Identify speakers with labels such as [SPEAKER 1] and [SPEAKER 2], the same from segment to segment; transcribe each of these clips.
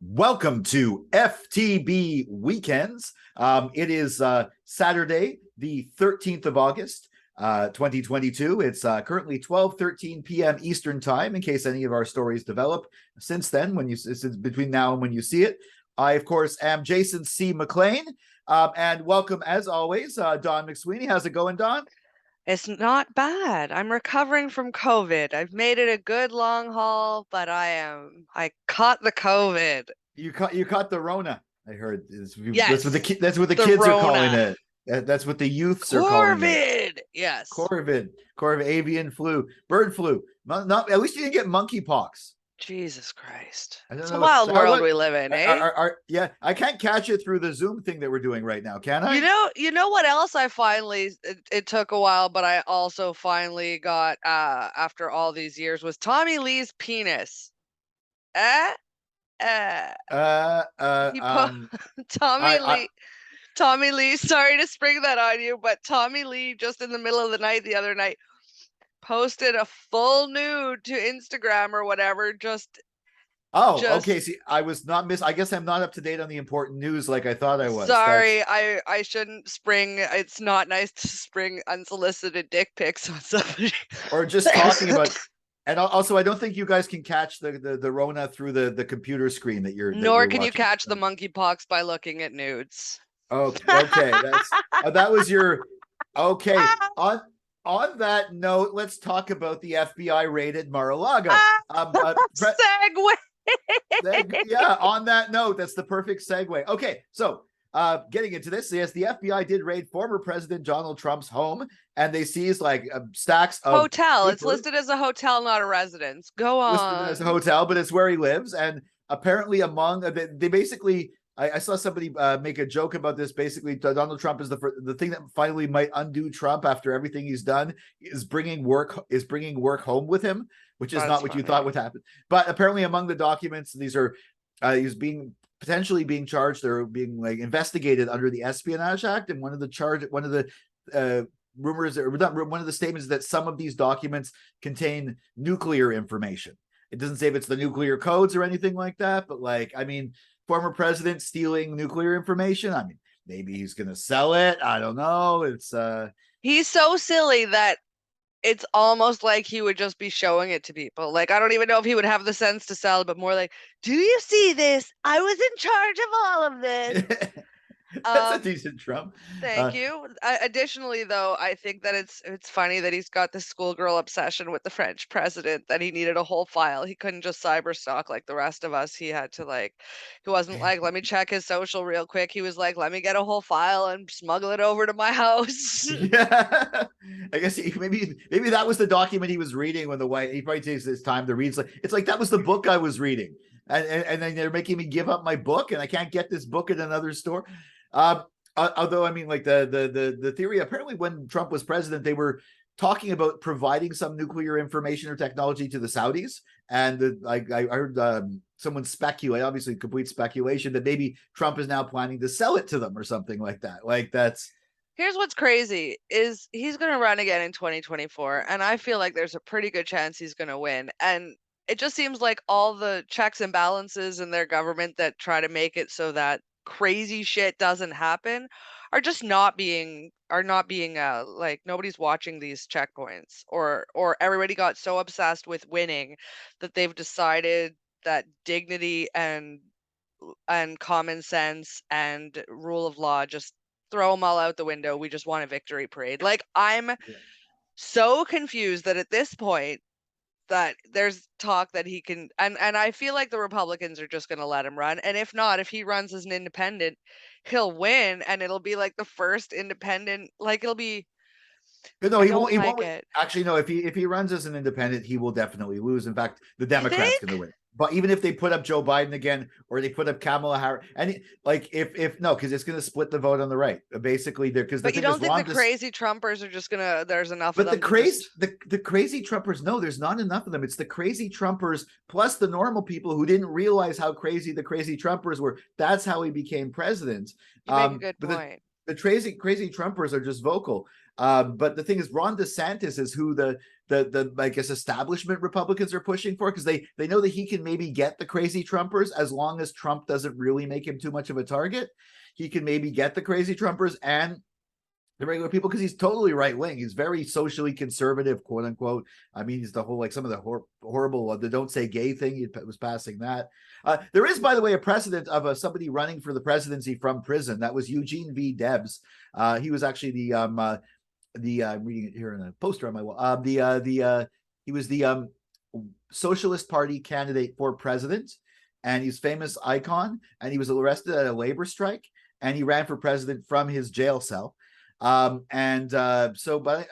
[SPEAKER 1] Welcome to FTB Weekends. It is Saturday, the 13th of August, 2022. It's currently 12:13 p.m. Eastern Time, in case any of our stories develop since then, since between now and when you see it. I, of course, am Jason C. McLean, and welcome, as always, Dawn McSweeney. How's it going, Dawn?
[SPEAKER 2] It's not bad. I'm recovering from COVID. I've made it a good long haul, but I caught the COVID.
[SPEAKER 1] You caught the Rona. I heard
[SPEAKER 2] Yes,
[SPEAKER 1] that's what the
[SPEAKER 2] the
[SPEAKER 1] kids are calling
[SPEAKER 2] Rona.
[SPEAKER 1] it. That's what the youths are calling it.
[SPEAKER 2] Corvid. Yes.
[SPEAKER 1] Corvid, avian flu, bird flu. Not at least you didn't get monkeypox.
[SPEAKER 2] Jesus Christ.
[SPEAKER 1] I don't
[SPEAKER 2] It's a
[SPEAKER 1] know what
[SPEAKER 2] wild world we live in, eh?
[SPEAKER 1] yeah. I can't catch it through the Zoom thing that we're doing right now, can I?
[SPEAKER 2] You know what else I finally it took a while, but I also finally got after all these years was Tommy Lee's penis. Eh? Eh.
[SPEAKER 1] Uh, uh,
[SPEAKER 2] He put
[SPEAKER 1] um,
[SPEAKER 2] Tommy
[SPEAKER 1] I
[SPEAKER 2] Lee Tommy Lee, sorry to spring that on you, but Tommy Lee just in the middle of the night the other night posted a full nude to Instagram or whatever.
[SPEAKER 1] oh,
[SPEAKER 2] Just
[SPEAKER 1] okay. See, I was not miss. I guess I'm not up to date on the important news like I thought I was.
[SPEAKER 2] sorry,
[SPEAKER 1] That's
[SPEAKER 2] I shouldn't spring. It's not nice to spring unsolicited dick pics on somebody.
[SPEAKER 1] or just talking about. And also, I don't think you guys can catch the Rona through the computer screen that
[SPEAKER 2] Nor
[SPEAKER 1] you're
[SPEAKER 2] can you
[SPEAKER 1] watching.
[SPEAKER 2] catch the monkeypox by looking at nudes.
[SPEAKER 1] Okay, that's that was your okay. On that note, let's talk about the FBI raided Mar-a-Lago.
[SPEAKER 2] Segue.
[SPEAKER 1] Yeah, on that note, that's the perfect segue. Okay, so getting into this, yes, the FBI did raid former President Donald Trump's home, and they seized like stacks of
[SPEAKER 2] Hotel. It's
[SPEAKER 1] paper
[SPEAKER 2] listed as a hotel, not a residence. Go
[SPEAKER 1] listed as a
[SPEAKER 2] on.
[SPEAKER 1] hotel, but it's where he lives. And apparently, among they basically, I saw somebody make a joke about this. Basically, Donald Trump is the thing that finally might undo Trump after everything he's done is bringing work home with him, which is
[SPEAKER 2] That's
[SPEAKER 1] not what you thought
[SPEAKER 2] funny.
[SPEAKER 1] would happen. But apparently, among the documents, these are he's being potentially being charged. They're being like investigated under the Espionage Act, and one of the rumors or not, one of the statements is that some of these documents contain nuclear information. It doesn't say if it's the nuclear codes or anything like that, but like, I mean, former president stealing nuclear information. I mean, maybe he's gonna sell it. I don't know. It's
[SPEAKER 2] He's so silly that it's almost like he would just be showing it to people. Like, I don't even know if he would have the sense to sell, but more like, do you see this? I was in charge of all of this.
[SPEAKER 1] that's a
[SPEAKER 2] Um,
[SPEAKER 1] decent Trump.
[SPEAKER 2] Thank you. Additionally, though, I think that it's funny that he's got this schoolgirl obsession with the French president that he needed a whole file. He couldn't just cyber stalk like the rest of us. He had to like, he wasn't like, let me check his social real quick. He was like, let me get a whole file and smuggle it over to my house.
[SPEAKER 1] Yeah, I guess maybe that was the document he was reading when he probably takes his time to read. It's like that was the book I was reading, and then they're making me give up my book, and I can't get this book at another store. Although I mean, like the theory, apparently when Trump was president, they were talking about providing some nuclear information or technology to the Saudis, and I heard someone speculate, obviously complete speculation, that maybe Trump is now planning to sell it to them or something like that. Like that's
[SPEAKER 2] Here's what's crazy is he's going to run again in 2024, and I feel like there's a pretty good chance he's going to win. And it just seems like all the checks and balances in their government that try to make it so that crazy shit doesn't happen are not being like nobody's watching these checkpoints, or everybody got so obsessed with winning that they've decided that dignity and common sense and rule of law just throw them all out the window. We just want a victory parade. Like, I'm so confused that at this point that there's talk that he can, and I feel like the Republicans are just going to let him run, and if not, if he runs as an independent, he'll win, and it'll be like the first independent, like it'll be,
[SPEAKER 1] no,
[SPEAKER 2] I
[SPEAKER 1] he won't.
[SPEAKER 2] don't
[SPEAKER 1] He
[SPEAKER 2] like
[SPEAKER 1] won't.
[SPEAKER 2] it.
[SPEAKER 1] Actually, no. If he runs as an independent, he will definitely lose. In fact, the
[SPEAKER 2] You
[SPEAKER 1] Democrats going to
[SPEAKER 2] think?
[SPEAKER 1] win. But even if they put up Joe Biden again, or they put up Kamala Harris, and like if no, because it's going to split the vote on the right. Basically, there because the
[SPEAKER 2] But you
[SPEAKER 1] thing is,
[SPEAKER 2] don't think the crazy Trumpers are just gonna, there's enough of
[SPEAKER 1] but
[SPEAKER 2] them to just,
[SPEAKER 1] the crazy Trumpers, no, there's not enough of them. It's the crazy Trumpers plus the normal people who didn't realize how crazy the crazy Trumpers were. That's how he became president.
[SPEAKER 2] you make a good
[SPEAKER 1] But
[SPEAKER 2] point.
[SPEAKER 1] the crazy Trumpers are just vocal. But the thing is, Ron DeSantis is who the I guess establishment Republicans are pushing for, because they know that he can maybe get the crazy Trumpers as long as Trump doesn't really make him too much of a target. He can maybe get the crazy Trumpers and the regular people, because he's totally right wing. He's very socially conservative, quote unquote. I mean, he's the whole, like, some of the horrible the don't say gay thing. He was passing that. There is, by the way, a precedent of somebody running for the presidency from prison. That was Eugene V. Debs. He was actually the I'm reading it here in a poster on my wall. He was the Socialist Party candidate for president, and he's famous icon. And he was arrested at a labor strike, and he ran for president from his jail cell. But I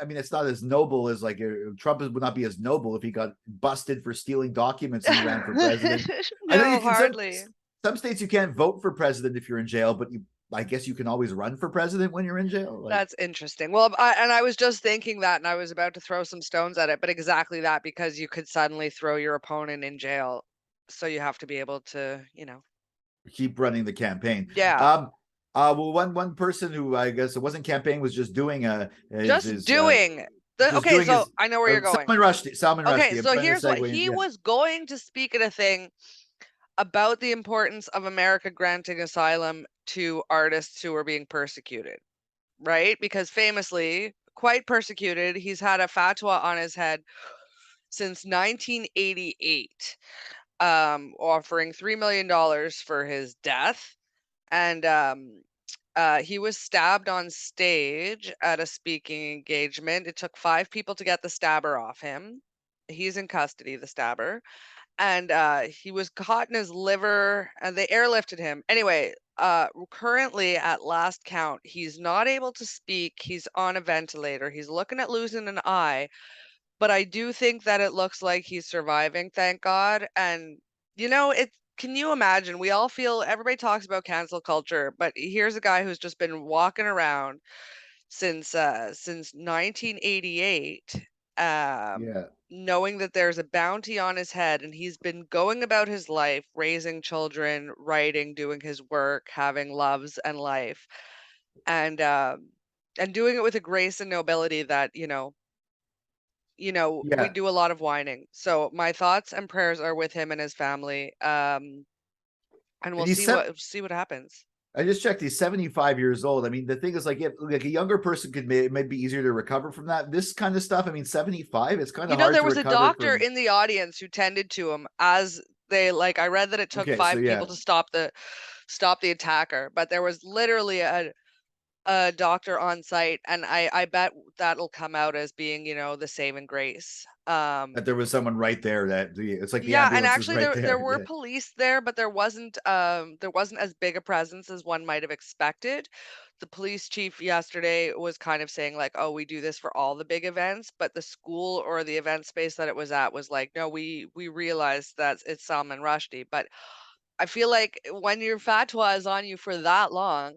[SPEAKER 1] mean, it's not as noble as, like, Trump would not be as noble if he got busted for stealing documents and he ran for president.
[SPEAKER 2] No,
[SPEAKER 1] I know you can,
[SPEAKER 2] hardly.
[SPEAKER 1] some states you can't vote for president if you're in jail, but I guess you can always run for president when you're in jail. Like,
[SPEAKER 2] that's interesting. Well, I was just thinking that, and I was about to throw some stones at it, but exactly that, because you could suddenly throw your opponent in jail, so you have to be able to,
[SPEAKER 1] keep running the campaign.
[SPEAKER 2] Yeah.
[SPEAKER 1] Well, one person who, I guess it wasn't campaigning, was just doing
[SPEAKER 2] I know where you're going.
[SPEAKER 1] Salman Rushdie.
[SPEAKER 2] Okay, so here's what he was going to speak at a thing about the importance of America granting asylum to artists who are being persecuted, right? Because famously quite persecuted, he's had a fatwa on his head since 1988, offering $3 million for his death. And he was stabbed on stage at a speaking engagement. It took 5 people to get the stabber off him. He's in custody, the stabber. And he was caught in his liver, and they airlifted him. Anyway, currently, at last count, he's not able to speak. He's on a ventilator. He's looking at losing an eye. But I do think that it looks like he's surviving, thank God. And, can you imagine? We all feel, everybody talks about cancel culture, but here's a guy who's just been walking around since 1988, knowing that there's a bounty on his head, and he's been going about his life, raising children, writing, doing his work, having loves and life, and doing it with a grace and nobility that, we do a lot of whining. So my thoughts and prayers are with him and his family. And we'll see what happens.
[SPEAKER 1] I just checked. He's 75 years old. I mean, the thing is, like, like a younger person it might be easier to recover from this kind of stuff. I mean, 75, it's kind of hard.
[SPEAKER 2] There was a doctor in the audience who tended to him as they, like, I read that it took 5 people to stop the attacker, but there was literally a doctor on site, and I bet that'll come out as being, the saving grace.
[SPEAKER 1] That there was someone right there, that it's like the
[SPEAKER 2] and actually
[SPEAKER 1] right
[SPEAKER 2] there were police there, but there wasn't as big a presence as one might have expected. The police chief yesterday was kind of saying, like, oh, we do this for all the big events, but the school or the event space that it was at was like, no, we realized that it's Salman Rushdie. But I feel like when your fatwa is on you for that long,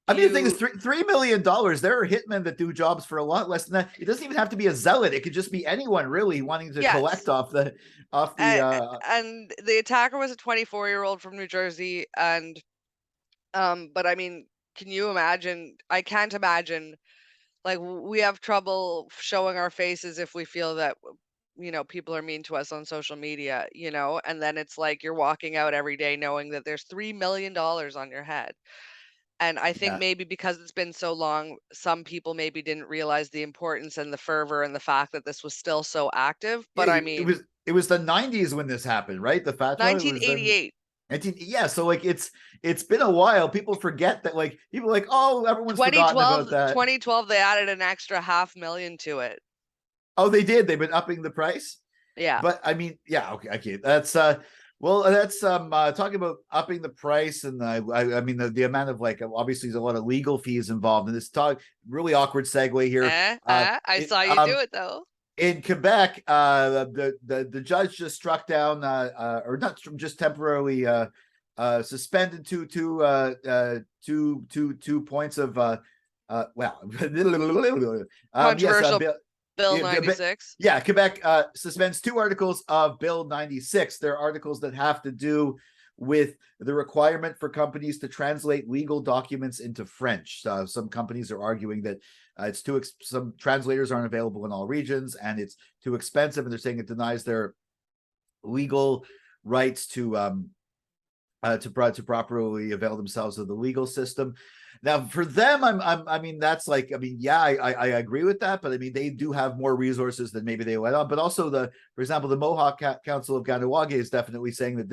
[SPEAKER 1] I mean, the thing is, $3 million. There are hitmen that do jobs for a lot less than that. It doesn't even have to be a zealot. It could just be anyone really wanting to collect off the.
[SPEAKER 2] And the attacker was a 24-year-old from New Jersey, and but I mean, can you imagine? I can't imagine. Like, we have trouble showing our faces if we feel that people are mean to us on social media, and then it's like you're walking out every day knowing that there's $3 million on your head. And I think maybe because it's been so long, some people maybe didn't realize the importance and the fervor and the fact that this was still so active. But I mean,
[SPEAKER 1] it was the 90s when this happened, right? The fatwa
[SPEAKER 2] 1988.
[SPEAKER 1] So, like, it's been a while. People forget that, like, people are like, oh, everyone's forgotten about that.
[SPEAKER 2] 2012, they added an extra $500,000 to it.
[SPEAKER 1] Oh, they did. They've been upping the price.
[SPEAKER 2] Yeah.
[SPEAKER 1] But I mean, okay. That's talking about upping the price, and I mean the amount of, like, obviously there's a lot of legal fees involved in this. Really awkward segue here.
[SPEAKER 2] I saw you do it though.
[SPEAKER 1] In Quebec, the judge just struck down, or not, just temporarily suspended two points of
[SPEAKER 2] controversial. Bill 96.
[SPEAKER 1] Quebec suspends 2 articles of Bill 96. They're articles that have to do with the requirement for companies to translate legal documents into French. Some companies are arguing that it's some translators aren't available in all regions, and it's too expensive, and they're saying it denies their legal rights to properly avail themselves of the legal system. Now, for them, I mean, that's like, I mean, yeah, I agree with that, but I mean, they do have more resources than maybe they let on. But also, for example, the Mohawk Council of Ganawage is definitely saying that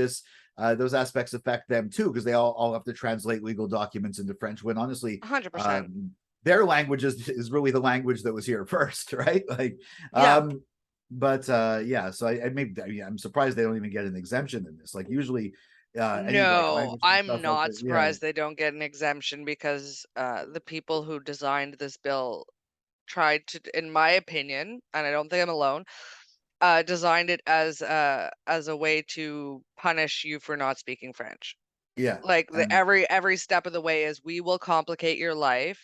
[SPEAKER 1] those aspects affect them too, because they all have to translate legal documents into French. When honestly,
[SPEAKER 2] 100%.
[SPEAKER 1] Their language is really the language that was here first, right? Like,
[SPEAKER 2] Yeah.
[SPEAKER 1] but yeah, so I mean, I'm surprised they don't even get an exemption in this. Like usually. Any like
[SPEAKER 2] No,
[SPEAKER 1] language and
[SPEAKER 2] I'm
[SPEAKER 1] stuff like
[SPEAKER 2] not
[SPEAKER 1] that. Yeah,
[SPEAKER 2] surprised they don't get an exemption because the people who designed this bill tried to, in my opinion, and I don't think I'm alone, designed it as a way to punish you for not speaking French.
[SPEAKER 1] yeah,
[SPEAKER 2] Like
[SPEAKER 1] and
[SPEAKER 2] every step of the way is we will complicate your life.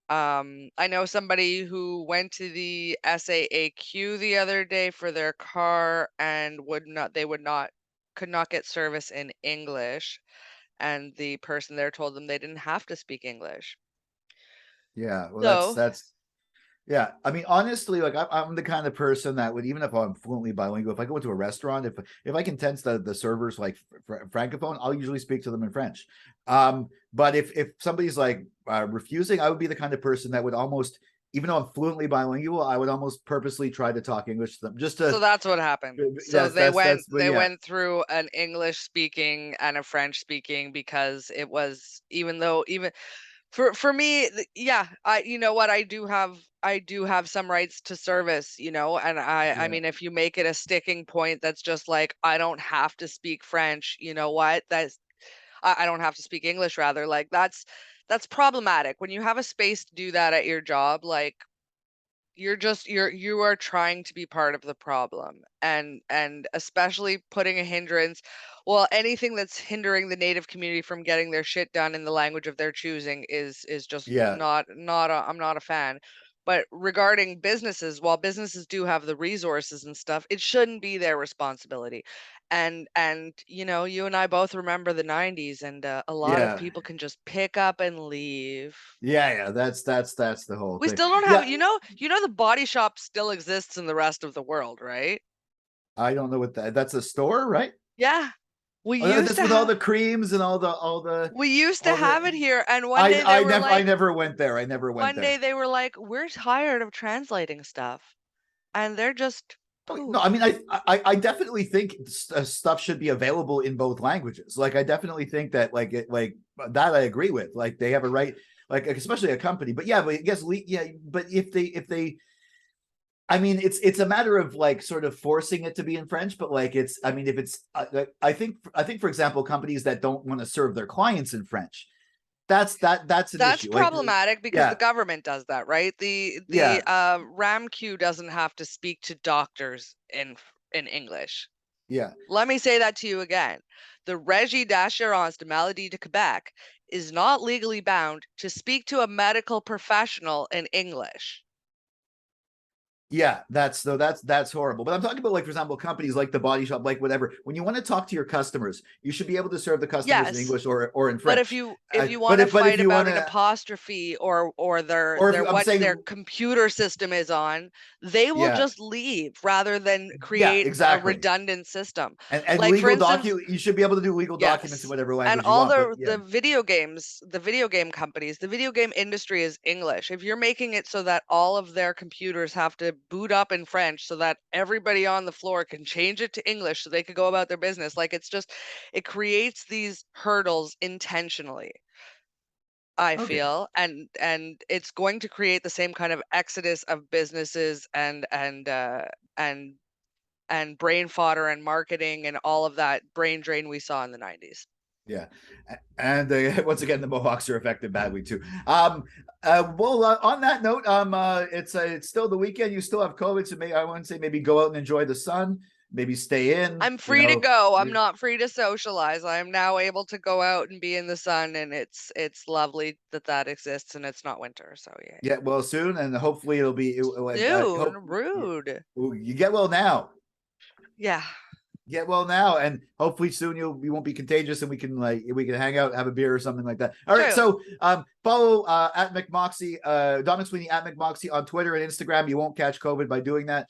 [SPEAKER 2] I know somebody who went to the SAAQ the other day for their car and could not get service in English, and the person there told them they didn't have to speak English.
[SPEAKER 1] yeah. Well,
[SPEAKER 2] So,
[SPEAKER 1] that's yeah. I mean, honestly, like I'm the kind of person that would, even if I'm fluently bilingual, if I go into a restaurant, if I can tense the servers like francophone, I'll usually speak to them in French. But if somebody's like refusing, I would be the kind of person that would almost, even though I'm fluently bilingual, I would almost purposely try to talk English to them, just
[SPEAKER 2] so
[SPEAKER 1] to.
[SPEAKER 2] that's what happened. So
[SPEAKER 1] But
[SPEAKER 2] they
[SPEAKER 1] yeah,
[SPEAKER 2] went through an English speaking and a French speaking because it was, even though even for me, yeah, you know what, I do have some rights to service, you know, and I
[SPEAKER 1] yeah,
[SPEAKER 2] mean, if you make it a sticking point that's just like I don't have to speak French, you know what, I don't have to speak English rather, like that's problematic when you have a space to do that at your job. Like you are trying to be part of the problem, and especially putting a hindrance, well, anything that's hindering the native community from getting their shit done in the language of their choosing is just
[SPEAKER 1] yeah,
[SPEAKER 2] not I'm not a fan. But regarding businesses, while businesses do have the resources and stuff, it shouldn't be their responsibility. And you know, you and I both remember the 90s, and a lot of
[SPEAKER 1] yeah,
[SPEAKER 2] people can just pick up and leave.
[SPEAKER 1] yeah. That's the whole
[SPEAKER 2] We
[SPEAKER 1] thing.
[SPEAKER 2] still don't have,
[SPEAKER 1] Yeah,
[SPEAKER 2] you know the body shop still exists in the rest of the world, right?
[SPEAKER 1] I don't know what that's a store, right?
[SPEAKER 2] Yeah. We
[SPEAKER 1] Oh,
[SPEAKER 2] used
[SPEAKER 1] that's
[SPEAKER 2] to
[SPEAKER 1] with all
[SPEAKER 2] have
[SPEAKER 1] the creams and all
[SPEAKER 2] it
[SPEAKER 1] the.
[SPEAKER 2] here, and one day they were
[SPEAKER 1] I
[SPEAKER 2] like,
[SPEAKER 1] never went there. I never went there.
[SPEAKER 2] "We're tired of translating stuff." And they're just
[SPEAKER 1] Oh, no, I mean,
[SPEAKER 2] poof.
[SPEAKER 1] I definitely think stuff should be available in both languages. Like, I definitely think that, like that, I agree with. Like, they have a right, like, especially a company. But yeah, but I guess, yeah. But if they, I mean, it's a matter of like sort of forcing it to be in French. But like, I mean, if it's, I think, for example, companies that don't want to serve their clients in French, that's an
[SPEAKER 2] That's
[SPEAKER 1] issue. Like,
[SPEAKER 2] problematic because the
[SPEAKER 1] yeah,
[SPEAKER 2] government does that, right? The
[SPEAKER 1] yeah,
[SPEAKER 2] RAMQ doesn't have to speak to doctors in English.
[SPEAKER 1] yeah.
[SPEAKER 2] Let me say that to you again. The Régie d'assurance de maladie de Quebec is not legally bound to speak to a medical professional in English.
[SPEAKER 1] Yeah, that's horrible. But I'm talking about, like, for example, companies like the Body Shop, like whatever. When you want to talk to your customers, you should be able to serve the customers in
[SPEAKER 2] Yes,
[SPEAKER 1] English or in
[SPEAKER 2] but
[SPEAKER 1] French.
[SPEAKER 2] if you
[SPEAKER 1] But
[SPEAKER 2] want to
[SPEAKER 1] if
[SPEAKER 2] fight
[SPEAKER 1] you want
[SPEAKER 2] about an
[SPEAKER 1] to,
[SPEAKER 2] apostrophe or
[SPEAKER 1] or if
[SPEAKER 2] their
[SPEAKER 1] I'm
[SPEAKER 2] what their
[SPEAKER 1] saying,
[SPEAKER 2] computer system is on, they will
[SPEAKER 1] yeah,
[SPEAKER 2] just leave rather than
[SPEAKER 1] yeah,
[SPEAKER 2] create a
[SPEAKER 1] exactly.
[SPEAKER 2] redundant system.
[SPEAKER 1] And
[SPEAKER 2] Like for
[SPEAKER 1] legal
[SPEAKER 2] instance,
[SPEAKER 1] document, you should be able to do legal documents in
[SPEAKER 2] yes.
[SPEAKER 1] whatever
[SPEAKER 2] And
[SPEAKER 1] language you
[SPEAKER 2] all
[SPEAKER 1] want. But yeah,
[SPEAKER 2] the video games, the video game companies, the video game industry is English. If you're making it so that all of their computers have to boot up in French so that everybody on the floor can change it to English so they could go about their business, like it's just, it creates these hurdles intentionally, I
[SPEAKER 1] okay,
[SPEAKER 2] feel, and it's going to create the same kind of exodus of businesses and and brain fodder and marketing and all of that brain drain we saw in the 90s.
[SPEAKER 1] yeah. And once again, the Mohawks are affected badly too. Well, on that note, it's still the weekend. You still have COVID, so maybe I want to say maybe go out and enjoy the sun. Maybe stay in.
[SPEAKER 2] I'm
[SPEAKER 1] You
[SPEAKER 2] free to
[SPEAKER 1] know,
[SPEAKER 2] go. I'm not free to socialize. I am now able to go out and be in the sun, and it's lovely that that exists and it's not winter. So yeah.
[SPEAKER 1] get well soon, and hopefully it'll be. Hope
[SPEAKER 2] Soon, rude.
[SPEAKER 1] you get well now.
[SPEAKER 2] Yeah.
[SPEAKER 1] Get well now, and hopefully soon you won't be contagious, and we can hang out, have a beer or something like that. All right,
[SPEAKER 2] True.
[SPEAKER 1] so follow at McMoxie, Don McSweeney at McMoxie on Twitter and Instagram. You won't catch COVID by doing that.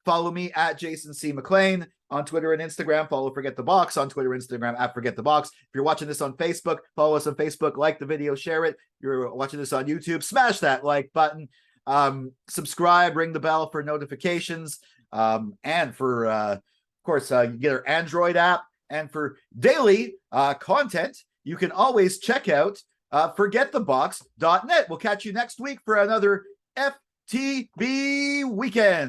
[SPEAKER 1] Follow me at Jason C. McLean on Twitter and Instagram. Follow Forget the Box on Twitter and Instagram at Forget the Box. If you're watching this on Facebook, follow us on Facebook, like the video, share it. If you're watching this on YouTube, smash that like button. Subscribe, ring the bell for notifications, and for of course, you get our Android app, and for daily content, you can always check out forgetthebox.net. We'll catch you next week for another FTB weekend.